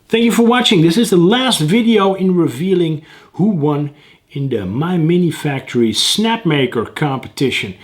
Thank you for watching. This is the last video in revealing who won in the MyMiniFactory SnapMaker competition.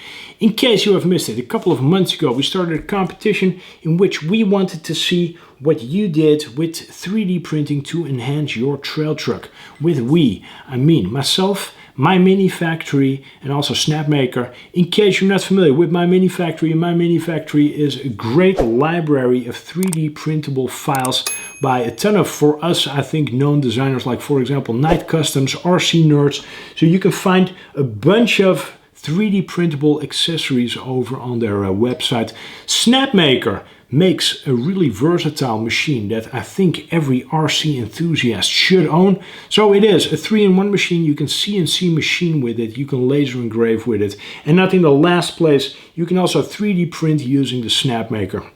In case you have missed it, a couple of months ago we started a competition in which we wanted to see what you did with 3D printing to enhance your trail truck. With we, I mean myself, MyMiniFactory and also SnapMaker. In case you're not familiar with MyMiniFactory is a great library of 3D printable files by a ton of, for us, I think, known designers like, for example, Night Customs, RC Nerds. So you can find a bunch of 3D printable accessories over on their website. SnapMaker makes a really versatile machine that I think every RC enthusiast should own. So it is a 3-in-1 machine. You can CNC machine with it, you can laser engrave with it, and not in the last place, you can also 3D print using the SnapMaker.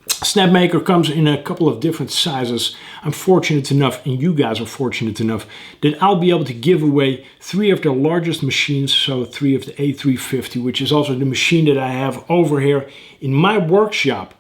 SnapMaker comes in a couple of different sizes. I'm fortunate enough, and you guys are fortunate enough, that I'll be able to give away 3 of their largest machines, so 3 of the A350, which is also the machine that I have over here in my workshop.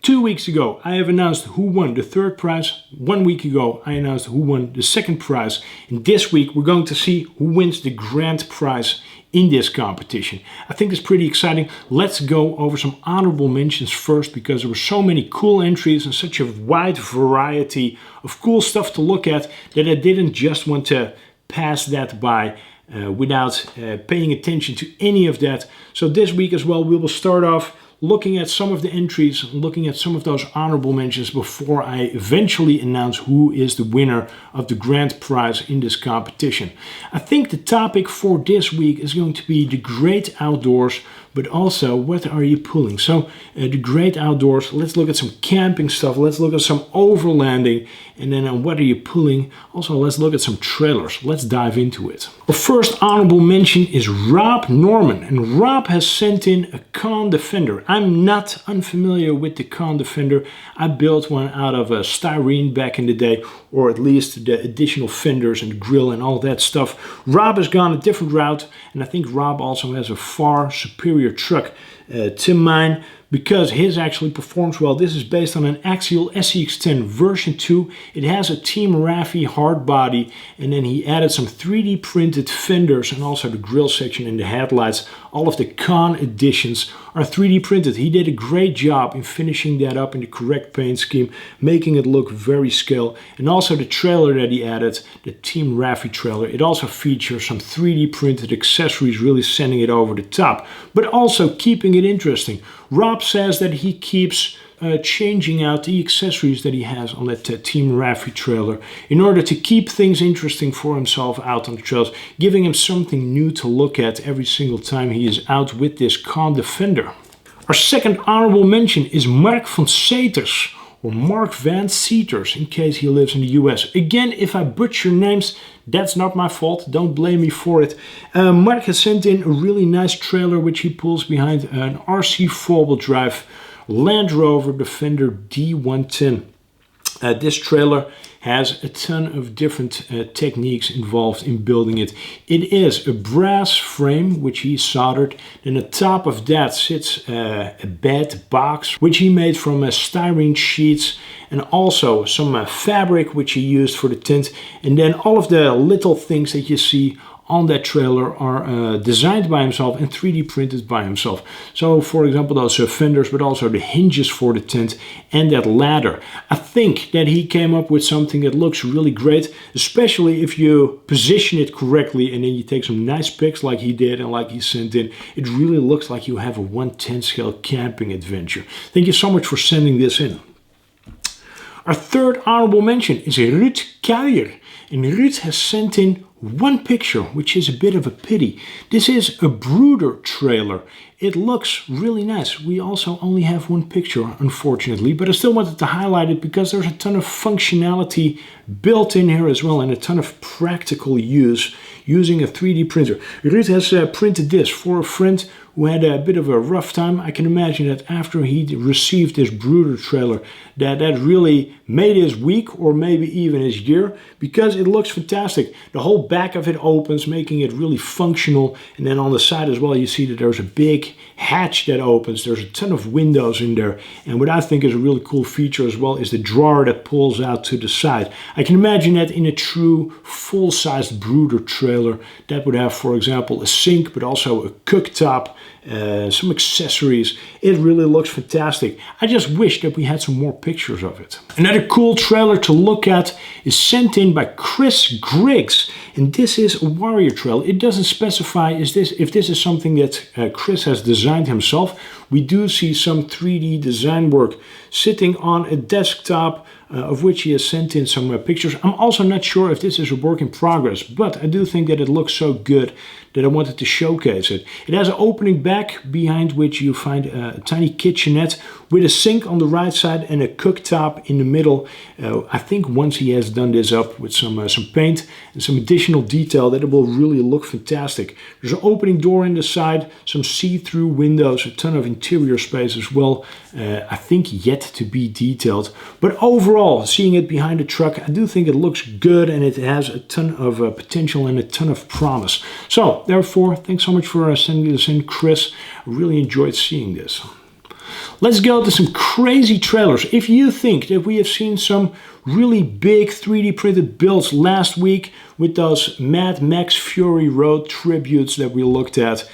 2 weeks ago, I have announced who won the 3rd prize. 1 week ago, I announced who won the 2nd prize. And this week, we're going to see who wins the grand prize in this competition. I think it's pretty exciting. Let's go over some honorable mentions first, because there were so many cool entries and such a wide variety of cool stuff to look at that I didn't just want to pass that by without paying attention to any of that. So this week as well, we will start off looking at some of the entries, looking at some of those honorable mentions before I eventually announce who is the winner of the grand prize in this competition. I think the topic for this week is going to be the great outdoors, but also what are you pulling? So the great outdoors, let's look at some camping stuff, let's look at some overlanding, and then on what are you pulling? Also, let's look at some trailers. Let's dive into it. The first honorable mention is Rob Norman, and Rob has sent in a Con Defender. I'm not unfamiliar with the Con Defender. I built one out of a styrene back in the day, or at least the additional fenders and the grill and all that stuff. Rob has gone a different route, and I think Rob also has a far superior truck to mine, because his actually performs well. This is based on an Axial SCX10 version 2. It has a Team Raffi hard body, and then he added some 3D printed fenders and also the grill section and the headlights. All of the Con editions are 3D printed. He did a great job in finishing that up in the correct paint scheme, making it look very scale. And also the trailer that he added, the Team Raffi trailer, it also features some 3D printed accessories, really sending it over the top, but also keeping it interesting. Rob says that he keeps changing out the accessories that he has on that Team Raffi trailer in order to keep things interesting for himself out on the trails, giving him something new to look at every single time he is out with this Con Defender. Our second honorable mention is Mark van Seters, or Mark Van Seters, in case he lives in the US. Again, if I butcher names, that's not my fault. Don't blame me for it. Mark has sent in a really nice trailer which he pulls behind an RC 4-wheel drive Land Rover Defender D110. This trailer has a ton of different techniques involved in building it. It is a brass frame which he soldered, and on top of that sits a bed box which he made from styrene sheets, and also some fabric which he used for the tent, and then all of the little things that you see on that trailer are designed by himself and 3D printed by himself. So for example, those fenders, but also the hinges for the tent and that ladder. I think that he came up with something that looks really great, especially if you position it correctly and then you take some nice pics like he did and like he sent in. It really looks like you have a 1/10 scale camping adventure. Thank you so much for sending this in. Our third honorable mention is Ritz, and Ritz has sent in one picture, which is a bit of a pity. This is a brooder trailer. It looks really nice. We also only have one picture, unfortunately, but I still wanted to highlight it because there's a ton of functionality built in here as well, and a ton of practical use using a 3D printer. Ruud has printed this for a friend who had a bit of a rough time. I can imagine that after he received this Brooder trailer, that really made his week or maybe even his year, because it looks fantastic. The whole back of it opens, making it really functional. And then on the side as well, you see that there's a big hatch that opens. There's a ton of windows in there. And what I think is a really cool feature as well is the drawer that pulls out to the side. I can imagine that in a true full-sized Brooder trailer that would have, for example, a sink, but also a cooktop, some accessories. It really looks fantastic. I just wish that we had some more pictures of it. Another cool trailer to look at is sent in by Chris Griggs, and this is a Warrior trailer. It doesn't specify if this is something that Chris has designed himself. We do see some 3D design work sitting on a desktop, of which he has sent in some pictures. I'm also not sure if this is a work in progress, but I do think that it looks so good that I wanted to showcase it. It has an opening back behind which you find a tiny kitchenette with a sink on the right side and a cooktop in the middle. I think once he has done this up with some paint and some additional detail, that it will really look fantastic. There's an opening door in the side, some see-through windows, a ton of interior space as well. I think yet to be detailed. But overall, seeing it behind the truck, I do think it looks good and it has a ton of potential and a ton of promise. So therefore, thanks so much for sending this in, Chris. I really enjoyed seeing this. Let's go to some crazy trailers. If you think that we have seen some really big 3D printed builds last week with those Mad Max Fury Road tributes that we looked at,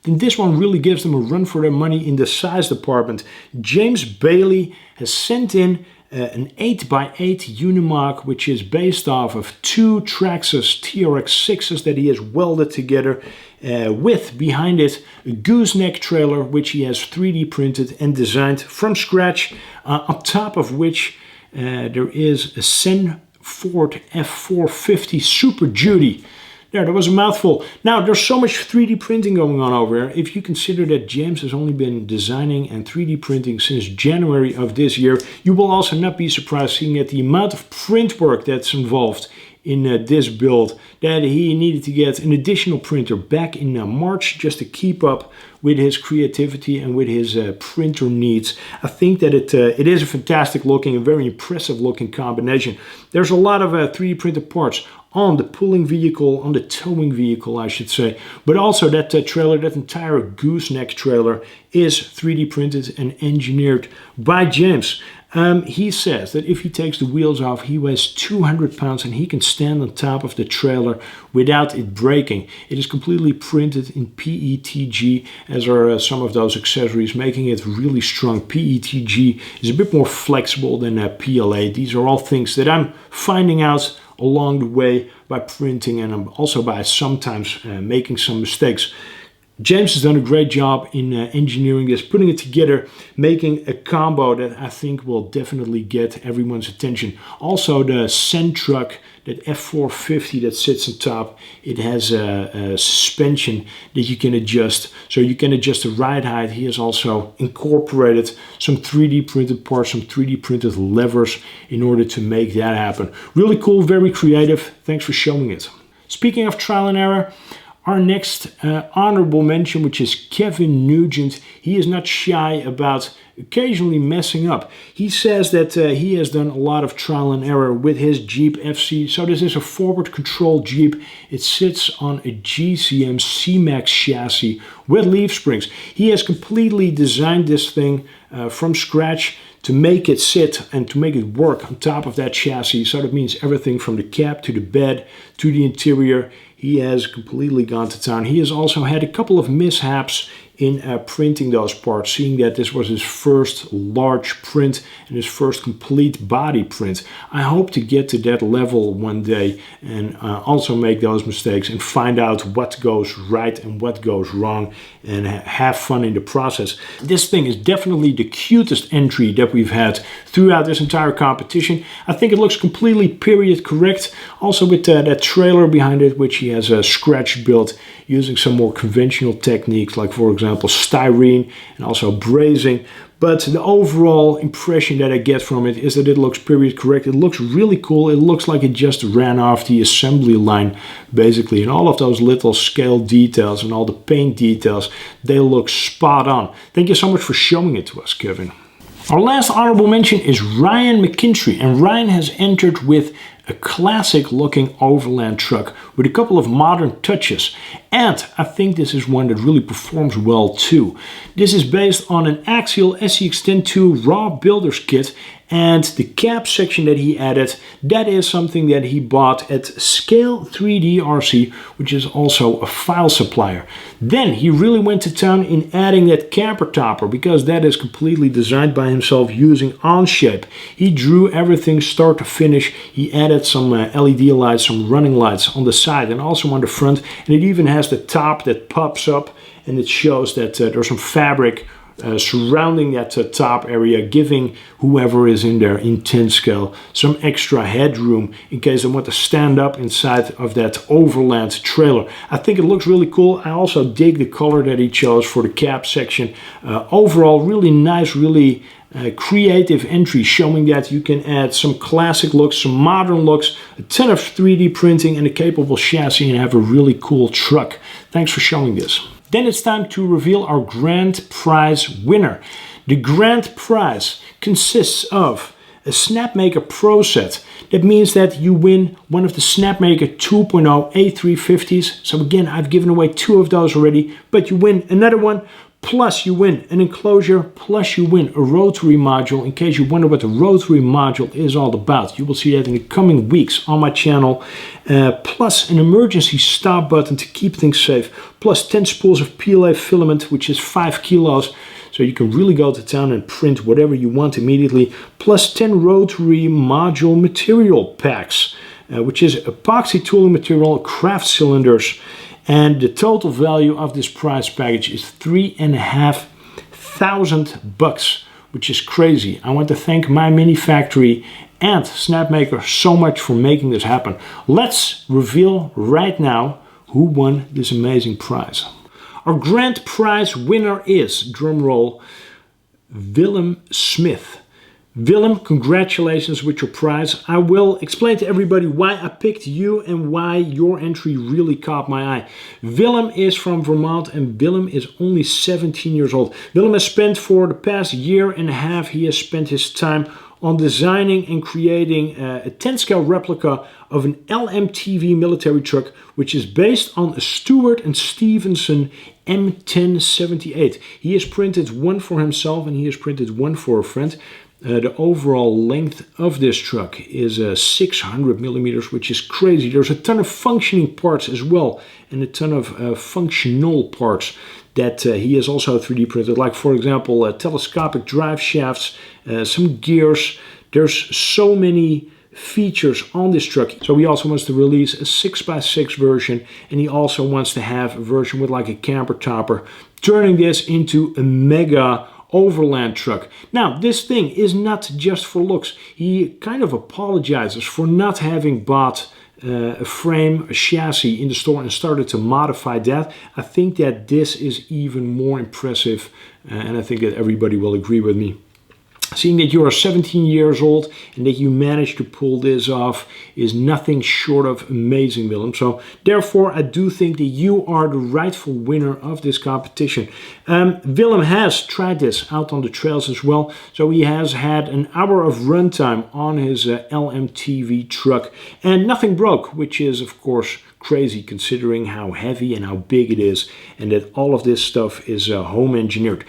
then this one really gives them a run for their money in the size department. James Bailey has sent in an 8x8 Unimog, which is based off of two Traxxas TRX6s that he has welded together, with behind it a gooseneck trailer which he has 3D printed and designed from scratch, on top of which there is a Senford F450 Super Duty. There was a mouthful. Now, there's so much 3D printing going on over here. If you consider that James has only been designing and 3D printing since January of this year, you will also not be surprised seeing at the amount of print work that's involved in this build, that he needed to get an additional printer back in March just to keep up with his creativity and with his printer needs. I think that it is a fantastic looking, a very impressive looking combination. There's a lot of 3D printed parts on the pulling vehicle, on the towing vehicle, I should say. But also that trailer, that entire gooseneck trailer is 3D printed and engineered by James. He says that if he takes the wheels off, he weighs 200 pounds and he can stand on top of the trailer without it breaking. It is completely printed in PETG, as are some of those accessories, making it really strong. PETG is a bit more flexible than PLA. These are all things that I'm finding out along the way by printing, and I'm also by sometimes making some mistakes. James has done a great job in engineering this, putting it together, making a combo that I think will definitely get everyone's attention. Also the Sen truck, that F450 that sits on top, it has a suspension that you can adjust. So you can adjust the ride height. He has also incorporated some 3D printed parts, some 3D printed levers in order to make that happen. Really cool, very creative. Thanks for showing it. Speaking of trial and error, our next honorable mention, which is Kevin Nugent, he is not shy about occasionally messing up. He says that he has done a lot of trial and error with his Jeep FC. So this is a forward control Jeep. It sits on a GCM C-Max chassis with leaf springs. He has completely designed this thing from scratch to make it sit and to make it work on top of that chassis. So that means everything from the cab to the bed to the interior. He has completely gone to town. He has also had a couple of mishaps in printing those parts, seeing that this was his first large print and his first complete body print. I hope to get to that level one day and also make those mistakes and find out what goes right and what goes wrong and have fun in the process. This thing is definitely the cutest entry that we've had throughout this entire competition. I think it looks completely period correct. Also with that trailer behind it, which he has scratch built using some more conventional techniques, like for example styrene and also brazing. but the overall impression that I get from it is that it looks period correct. It looks really cool. It looks like it just ran off the assembly line, basically. And all of those little scale details and all the paint details, they look spot on. Thank you so much for showing it to us, Kevin. Our last honorable mention is Ryan McKinstry, and Ryan has entered with a classic looking overland truck with a couple of modern touches, and I think this is one that really performs well too. This is based on an axial SCX-102 raw builder's kit, and the cab section that he added, that is something that he bought at Scale 3D RC, which is also a file supplier. Then he really went to town in adding that camper topper, because that is completely designed by himself using Onshape. He drew everything start to finish. He added some LED lights, some running lights on the side and also on the front, and it even has the top that pops up, and it shows that there's some fabric surrounding that top area, giving whoever is in there in 10 scale some extra headroom in case they want to stand up inside of that overland trailer. I think it looks really cool. I also dig the color that he chose for the cab section. Overall, really nice, really creative entry, showing that you can add some classic looks, some modern looks, a ton of 3D printing and a capable chassis, and have a really cool truck. Thanks for showing this. Then it's time to reveal our grand prize winner. The grand prize consists of a SnapMaker Pro set. That means that you win one of the SnapMaker 2.0 A350s. So again, I've given away 2 of those already, but you win another one. Plus you win an enclosure, plus you win a rotary module. In case you wonder what the rotary module is all about, you will see that in the coming weeks on my channel. Plus an emergency stop button to keep things safe. Plus 10 spools of PLA filament, which is 5 kilos. So you can really go to town and print whatever you want immediately. Plus 10 rotary module material packs, which is epoxy tooling material, craft cylinders. And the total value of this prize package is $3,500, which is crazy. I want to thank MyMiniFactory and SnapMaker so much for making this happen. Let's reveal right now who won this amazing prize. Our grand prize winner is, drumroll, Willem Smith. Willem, congratulations with your prize. I will explain to everybody why I picked you and why your entry really caught my eye. Willem is from Vermont, and Willem is only 17 years old. Willem has spent for the past year and a half, he has spent his time on designing and creating a 10 scale replica of an LMTV military truck, which is based on a Stewart and Stevenson M1078. He has printed one for himself and he has printed one for a friend. The overall length of this truck is 600 millimeters, which is crazy. There's a ton of functioning parts as well, and a ton of functional parts that he has also 3D printed, like for example telescopic drive shafts, some gears. There's so many features on this truck. So he also wants to release a 6x6 version, and he also wants to have a version with like a camper topper, turning this into a mega overland truck. Now, this thing is not just for looks. He kind of apologizes for not having bought a frame, a chassis in the store and started to modify that. I think that this is even more impressive, and I think that everybody will agree with me. Seeing that you are 17 years old and that you managed to pull this off is nothing short of amazing, Willem. So therefore, I do think that you are the rightful winner of this competition. Willem has tried this out on the trails as well. So he has had an hour of runtime on his LMTV truck and nothing broke, which is of course crazy considering how heavy and how big it is, and that all of this stuff is home engineered.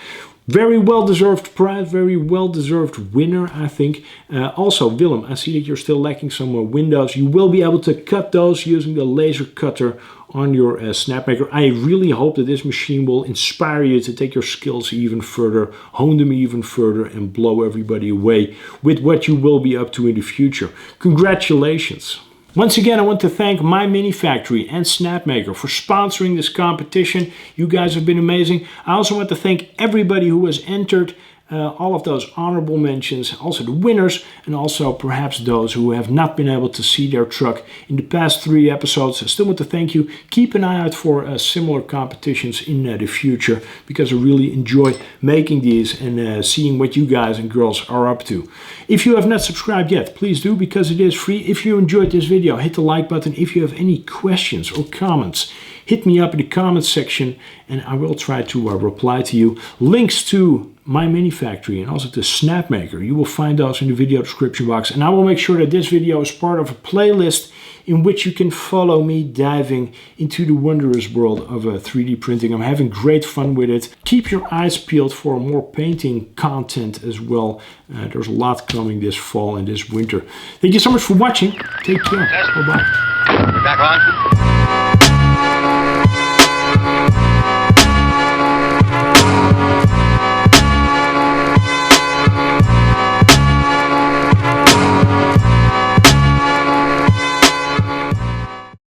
Very well-deserved prize, very well-deserved winner, I think. Also, Willem, I see that you're still lacking some windows. You will be able to cut those using the laser cutter on your SnapMaker. I really hope that this machine will inspire you to take your skills even further, hone them even further, and blow everybody away with what you will be up to in the future. Congratulations! Once again, I want to thank MyMiniFactory and SnapMaker for sponsoring this competition. You guys have been amazing. I also want to thank everybody who has entered. all of those honorable mentions, also the winners, and also perhaps those who have not been able to see their truck in the past 3 episodes. I still want to thank you. Keep an eye out for similar competitions in the future, because I really enjoy making these and seeing what you guys and girls are up to. If you have not subscribed yet, please do, because it is free. If you enjoyed this video, hit the like button. If you have any questions or comments, hit me up in the comments section and I will try to reply to you. Links to MyMiniFactory and also to SnapMaker, you will find those in the video description box. And I will make sure that this video is part of a playlist in which you can follow me diving into the wondrous world of 3D printing. I'm having great fun with it. Keep your eyes peeled for more painting content as well. There's a lot coming this fall and this winter. Thank you so much for watching. Take care. Bye-bye. We're back on.